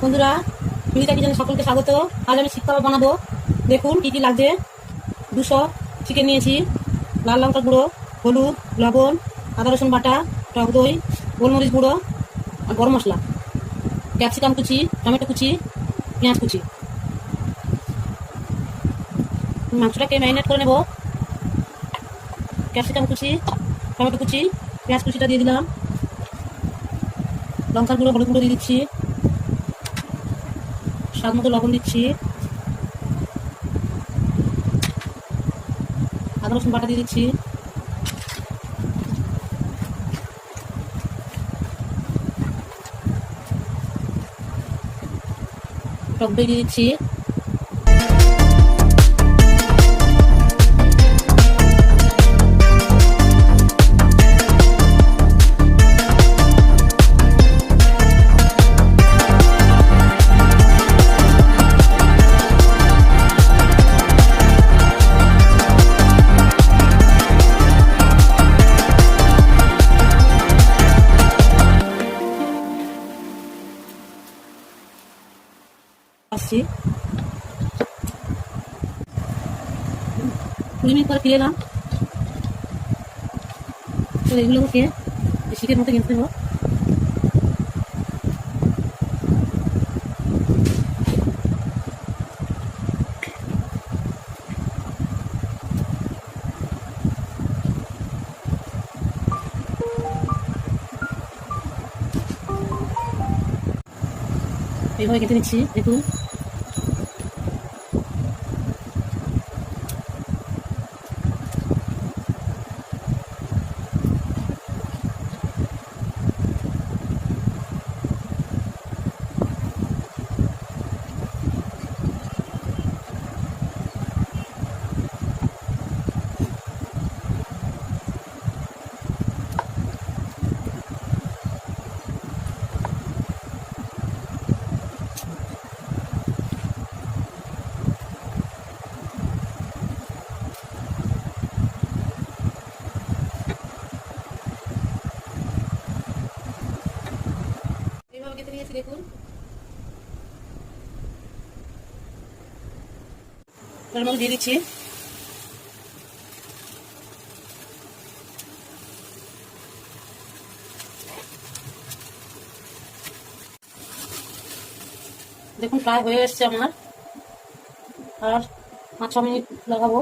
বন্ধুরা, সুনিতা কিচেনে সকলকে স্বাগত। আজ আমি শিক কাবাব বানাবো। দেখুন কি কি লাগছে। 200 চিকেন নিয়েছি, লাল লঙ্কার গুঁড়ো, হলুদ, লবণ, আদা রসুন বাটা, টক দই, গোলমরিচ গুঁড়ো আর গরম মশলা, ক্যাপসিকাম কুচি, টমেটো কুচি, পেঁয়াজ কুচি। মাংসটাকে ম্যারিনেট করে নেব। ক্যাপসিকাম কুচি, টমেটো কুচি, পেঁয়াজ কুচিটা দিয়ে দিলাম। লঙ্কার গুঁড়ো, হলুদ গুঁড়ো দিয়ে দিচ্ছি। স্বাদ মতো লবণ দিচ্ছি। আদা রসুন বাটা দিয়ে দিচ্ছি। টক দই দিয়ে দিচ্ছি। আসছি 20 মিনিট পরে ফিরে এলাম। তো এগুলোকে শীতের মতো কিনতে দেবো। এইভাবে কেটে নিচ্ছি। দেখুন এইভাবে কেটে নিয়েছি। দেখুন এর মধ্যে দিয়ে দিচ্ছি দেখুন প্রায় হয়ে এসছে আমার। আর 5-6 মিনিট লাগাবো।